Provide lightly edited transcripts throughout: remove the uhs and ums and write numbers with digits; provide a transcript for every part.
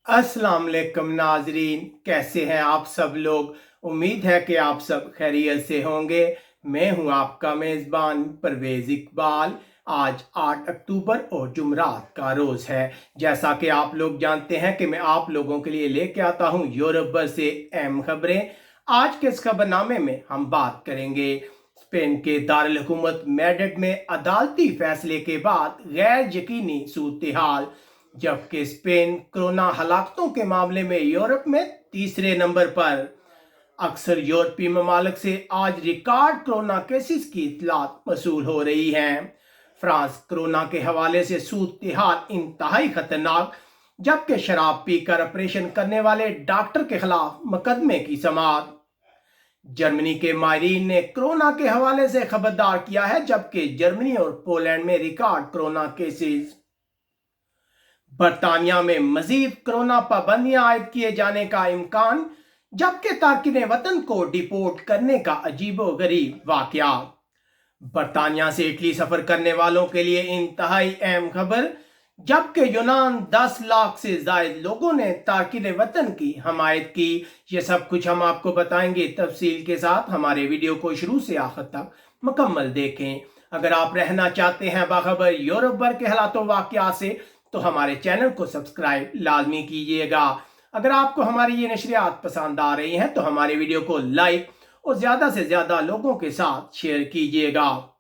अस्सलाम वालेकुम नाजरीन, कैसे हैं आप सब लोग। उम्मीद है कि आप सब खैरियत से होंगे। मैं हूं आपका मेज़बान परवेज़ इकबाल। आज 8 अक्टूबर और जुमरात का रोज़ है। जैसा कि आप लोग जानते हैं कि मैं आप लोगों के लिए लेके आता हूं यूरोप भर से अहम खबरें। आज के इस खबरनामे में हम बात करेंगे स्पेन के दारुल हुकूमत मैड्रिड में अदालती फैसले के बाद गैर यकीनी सूरत हाल, जबकि स्पेन कोरोना हलाकतों के मामले में यूरोप में तीसरे नंबर पर। अक्सर यूरोपीय ममालिक से आज रिकॉर्ड कोरोना केसेस की इतलात मसूल हो रही हैं। फ्रांस कोरोना के हवाले से सूरत हाल इंतहाई खतरनाक, जबकि शराब पीकर ऑपरेशन करने वाले डॉक्टर के खिलाफ मुकदमे की समाअत। जर्मनी के माहिरीन ने कोरोना के हवाले से खबरदार किया है, जबकि जर्मनी और पोलैंड में रिकॉर्ड कोरोना केसेस। बरतानिया में मजीद कोरोना पाबंदियां आयद किए जाने का इम्कान, जबकि तारकिन वतन को डिपोर्ट करने का अजीबोगरीब वाकया। बरतानिया से इटली सफर करने वालों के लिए इंतहाई अहम खबर, जबकि यूनान 10 लाख से ज्यादा लोगों ने तारकिन वतन की हमायत की। ये सब कुछ हम आपको बताएंगे तफसील के साथ। हमारे वीडियो को शुरू से आखिर तक मुकम्मल देखें। अगर आप रहना चाहते हैं बाखबर यूरोप भर के हालातों वाकया से, तो हमारे चैनल को सब्सक्राइब लाजमी कीजिएगा। अगर आपको हमारी ये नशरियात पसंद आ रही हैं तो हमारे वीडियो को लाइक और ज्यादा से ज्यादा लोगों के साथ शेयर कीजिएगा।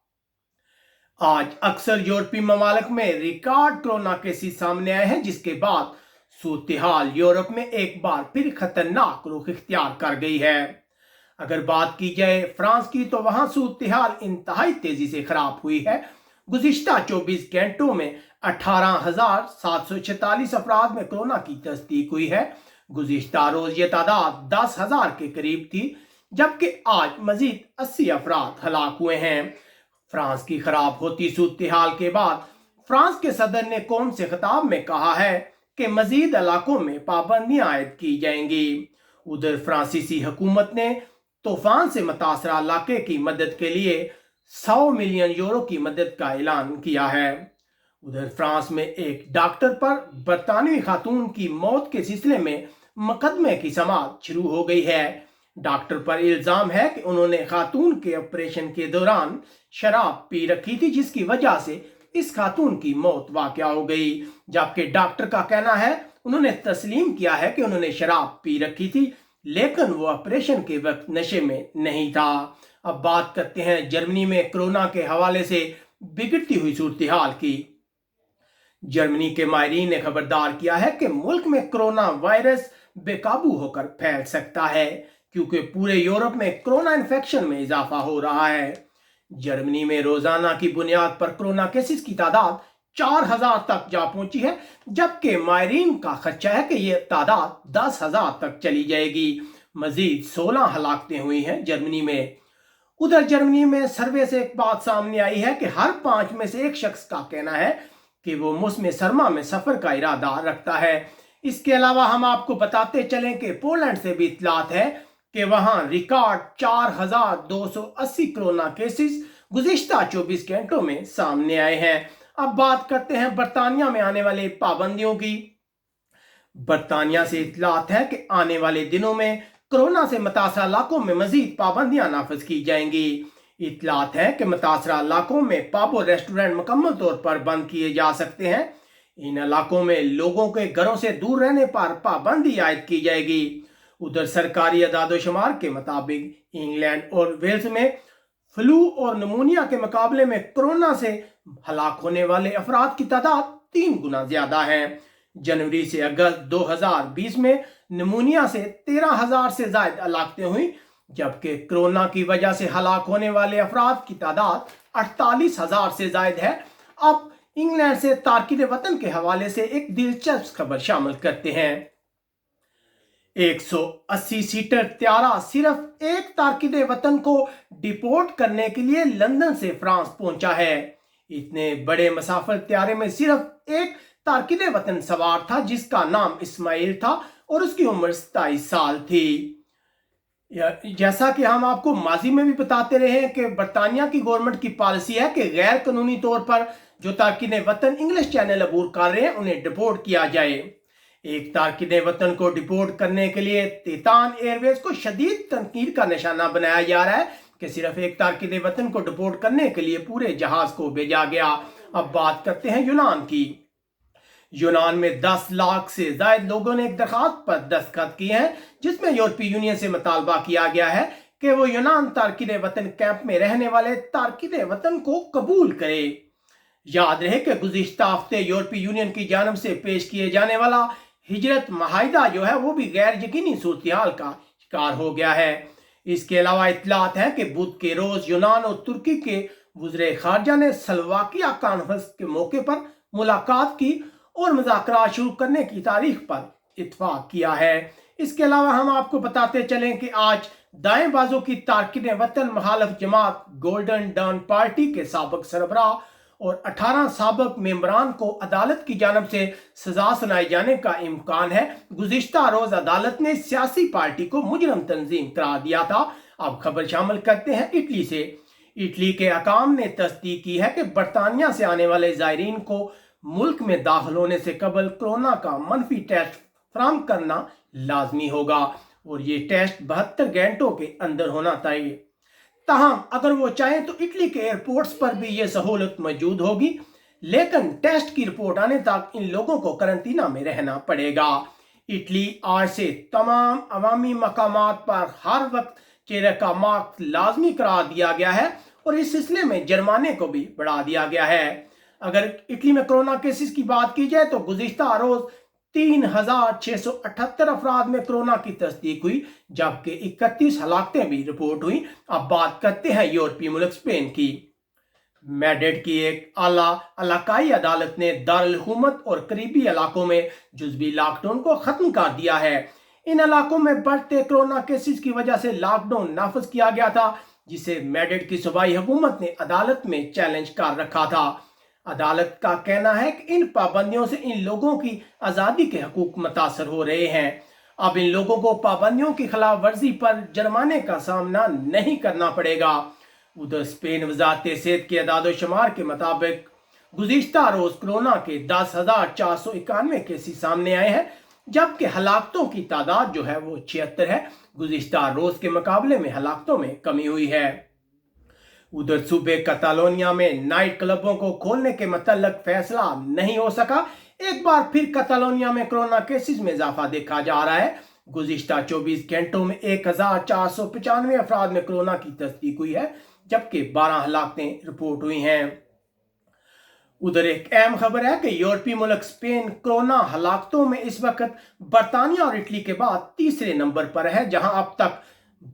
आज अक्सर यूरोपीय ममालिक में रिकॉर्ड कोरोना केसेस सामने आए हैं, जिसके बाद सूरत हाल यूरोप में एक बार फिर खतरनाक रुख इख्तियार कर गई है। अगर बात की जाए फ्रांस की, तो वहां सूरत हाल इंतहाई तेजी से खराब हुई है। गुज़िश्ता 24 घंटों में 18,746 अफराद में कोरोना की तस्दीक हुई है। गुज़िश्ता रोज ये तादाद 10,000 के करीब थी, जबकि आज मजीद 80 अफराद हलाक हुए हैं। फ्रांस की खराब होती सूरत हाल के बाद फ्रांस के सदर ने कौम से खिताब में कहा है कि मजीद इलाकों में पाबंदियां आयद की जाएंगी। उधर फ्रांसीसी हुकूमत ने तूफान से मुतासरा इलाके की मदद के लिए 100 मिलियन यूरो की मदद का ऐलान किया है। उधर फ्रांस में एक डॉक्टर पर बरतानवी खातून की मौत के सिलसिले में मुकदमे की समाअत शुरू हो गई है। डॉक्टर पर इल्जाम है कि उन्होंने खातून के ऑपरेशन के दौरान शराब पी रखी थी, जिसकी वजह से इस खातून की मौत वाकया हो गई। जबकि डॉक्टर का कहना है उन्होंने तस्लीम किया है कि उन्होंने शराब पी रखी थी, लेकिन वो ऑपरेशन के वक्त नशे में नहीं था। अब बात करते हैं जर्मनी में कोरोना के हवाले से बिगड़ती हुई सूरत हाल की। जर्मनी के माहिरीन ने खबरदार किया है कि मुल्क में कोरोना वायरस बेकाबू होकर फैल सकता है, क्योंकि पूरे यूरोप में कोरोना इन्फेक्शन में इजाफा हो रहा है। जर्मनी में रोजाना की बुनियाद पर कोरोना केसेस की तादाद 4,000 तक जा पहुंची है, जबकि माहिरीन का खदशा है कि यह तादाद 10,000 तक चली जाएगी। मजीद 16 हलाकतें हुई हैं जर्मनी में। उधर जर्मनी में सर्वे से एक बात सामने आई है कि हर 5 में से एक शख्स का कहना है कि वो मौसम सरमा में सफर का इरादा रखता है। इसके अलावा हम आपको बताते चलें कि पोलैंड से भी इतलात है कि वहां रिकॉर्ड 4,280 कोरोना केसेस गुज़िश्ता 24 घंटों में सामने आए हैं। अब बात करते हैं बरतानिया में आने वाले पाबंदियों की। बरतानिया से इतलात है कि आने वाले दिनों में कोरोना से मुतासरा इलाकों में मजीद पाबंदियां नाफिज की जाएंगी। इतलात है कि मुतासरा इलाकों में पब और रेस्टोरेंट मुकम्मल तौर पर बंद किए जा सकते हैं। इन इलाकों में लोगों के घरों से दूर रहने पर पाबंदी आयद की जाएगी। उधर सरकारी अदादोशुमार के मुताबिक इंग्लैंड और वेल्स में फ्लू और नमूनिया के मुकाबले में कोरोना से हलाक होने वाले अफराद की तादाद 3 गुना ज्यादा है। जनवरी से अगस्त 2020 में नमूनिया से 13,000 से ज्यादा हलाकतें हुई, जबकि कोरोना की वजह से हलाक होने वाले अफराद की तादाद 48,000 से ज्यादा है। अब इंग्लैंड से तारकिन वतन के हवाले से एक दिलचस्प खबर शामिल करते हैं। 180 सीटर त्यारा सिर्फ एक तारकिन वतन को डिपोर्ट करने के लिए लंदन से फ्रांस पहुंचा है। इतने बड़े मुसाफिर त्यारे में सिर्फ एक तारकिन वतन सवार था, जिसका नाम इस्माइल था और उसकी उम्र 27 साल थी। जैसा कि हम आपको माजी में भी बताते रहे हैं कि बरतानिया की गवर्नमेंट की पॉलिसी है कि गैर कानूनी तौर पर जो तारकिन वतन इंग्लिश चैनल अबूर कर रहे हैं उन्हें डिपोर्ट किया जाए। एक तारकिन वतन को डिपोर्ट करने के लिए तितान एयरवेज को शदीद तनकीद का निशाना बनाया जा रहा है कि सिर्फ एक तारकिन वतन को डिपोर्ट करने के लिए पूरे जहाज को भेजा गया। अब बात करते हैं यूनान की। यूनान में 10 लाख से ज्यादा लोगों ने एक दरखास्त पर दस्तखत किए हैं जिसमें यूरोपीय यूनियन से मुतालबा किया गया है कि वो यूनान तारकिन वतन कैंप में रहने वाले तारकिन वतन को कबूल करे। याद रहे कि गुज़िश्ता हफ्ते यूरोपीय यूनियन की जानब से पेश किए जाने वाला हिजरत माहिदा जो है वो भी गैर यकीनी सूरत-ए-हाल का शिकार हो गया है। इसके अलावा इत्तलात है कि बुध के रोज यूनान और तुर्की के वज़ीर खारजा ने स्लोवाकिया कॉन्फ्रेंस के मौके पर मुलाकात की और मुज़ाकरात शुरू करने की तारीख पर इत्तफाक किया है। इसके अलावा हम आपको बताते चलें कि आज दाएं बाजू की तारकिन वतन मुखालिफ जमात गोल्डन डॉन पार्टी के साबिक सरबराह और 18 साबिक मेंबरान को अदालत की जानब से सजा सुनाए जाने का इम्कान है। गुज़िश्ता रोज अदालत ने सियासी पार्टी को मुजरम तंजीम करार दिया था। अब खबर शामिल करते हैं इटली से। इटली के हकाम ने तस्दीक की है कि बरतानिया से आने वाले ज़ायरीन को मुल्क में दाखिल होने से कबल कोरोना का मनफी टेस्ट फराहम करना लाजमी होगा और ये टेस्ट 72 घंटों के अंदर होना चाहिए। ताहम अगर वो चाहें तो इटली के एयरपोर्ट्स पर भी ये सहूलत मौजूद होगी, लेकिन टेस्ट की रिपोर्ट आने तक इन लोगों को करंतना में रहना पड़ेगा। इटली आज से तमाम अवामी मकामात पर हर वक्त चेहरे का मास्क लाजमी करार दिया गया है और इस सिलसिले में जुर्माने को भी बढ़ा दिया गया है। अगर इटली में कोरोना केसेस की बात की जाए तो गुज़िश्ता रोज 3678 अफराद में कोरोना की तस्दीक हुई, जबकि 31 हलाकतें भी रिपोर्ट हुई। अब बात करते हैं यूरोपीय मुल्क स्पेन की। मैड्रिड की एक आला इलाकाई अदालत ने दारुल हुकूमत और करीबी इलाकों में जुज़वी लॉकडाउन को खत्म कर दिया है। इन इलाकों में बढ़ते कोरोना केसेस की वजह से लॉकडाउन नाफिज किया गया था, जिसे मैड्रिड की सूबाई हुकूमत ने अदालत में चैलेंज कर रखा था। अदालत का कहना है कि इन पाबंदियों से इन लोगों की आज़ादी के हकूक मुतासर हो रहे हैं। अब इन लोगों को पाबंदियों की खिलाफ वर्जी पर जुर्माने का सामना नहीं करना पड़ेगा। उधर स्पेन वजारत सेहत के अदाद शुमार के मुताबिक गुज़िश्ता रोज कोरोना के 10,491 केसेस सामने आए हैं, जबकि हलाकतों की तादाद जो है वो 76 है। गुज़िश्ता रोज के मुकाबले में हलाकतों में कमी हुई है। उधर सूबे कैटालोनिया में नाइट क्लबों को खोलने के मतलब फैसला नहीं हो सका। एक बार फिर कैटालोनिया में कोरोना केसेस में इजाफा देखा जा रहा है। गुज़िश्ता 24 घंटों में 1495 अफराद में कोरोना की तस्दीक हुई है, जबकि 12 हलाकतें रिपोर्ट हुई हैं। उधर एक अहम खबर है कि यूरोपीय मुल्क स्पेन कोरोना हलाकतों में इस वक्त बरतानिया और इटली के बाद तीसरे नंबर पर है, जहां अब तक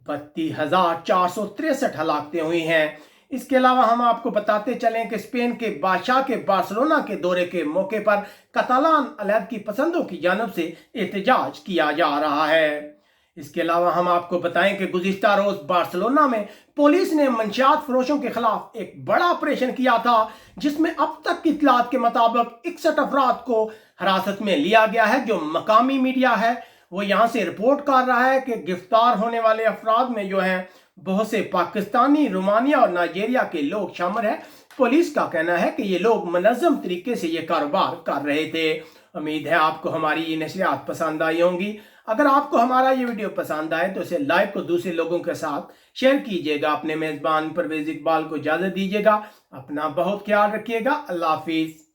32,463 हलाकतें हुई हैं। इसके अलावा हम आपको बताते चलें कि स्पेन के बादशाह के बार्सिलोना के दौरे के मौके पर कतालान अलहदगी पसंदों की जानब से एहतजाज किया जा रहा है। इसके अलावा हम आपको बताएं कि गुज़िश्ता रोज बार्सिलोना में पुलिस ने मंशियात फरोशों के खिलाफ एक बड़ा ऑपरेशन किया था, जिसमें अब तक की इत्तलात के मुताबिक 61 अफराद को हिरासत में लिया गया है। जो मकामी मीडिया है वो यहाँ से रिपोर्ट कर रहा है कि गिरफ्तार होने वाले अफराद में जो हैं बहुत से पाकिस्तानी, रोमानिया और नाइजीरिया के लोग शामिल हैं। पुलिस का कहना है कि ये लोग मुनज़्ज़म तरीके से ये कारोबार कर रहे थे। उम्मीद है आपको हमारी ये नशरियात पसंद आई होंगी। अगर आपको हमारा ये वीडियो पसंद आए तो इसे लाइक और दूसरे लोगों के साथ शेयर कीजिएगा। अपने मेज़बान परवेज़ इकबाल को इजाज़त दीजिएगा। अपना बहुत ख्याल रखिएगा। अल्लाह हाफिज़।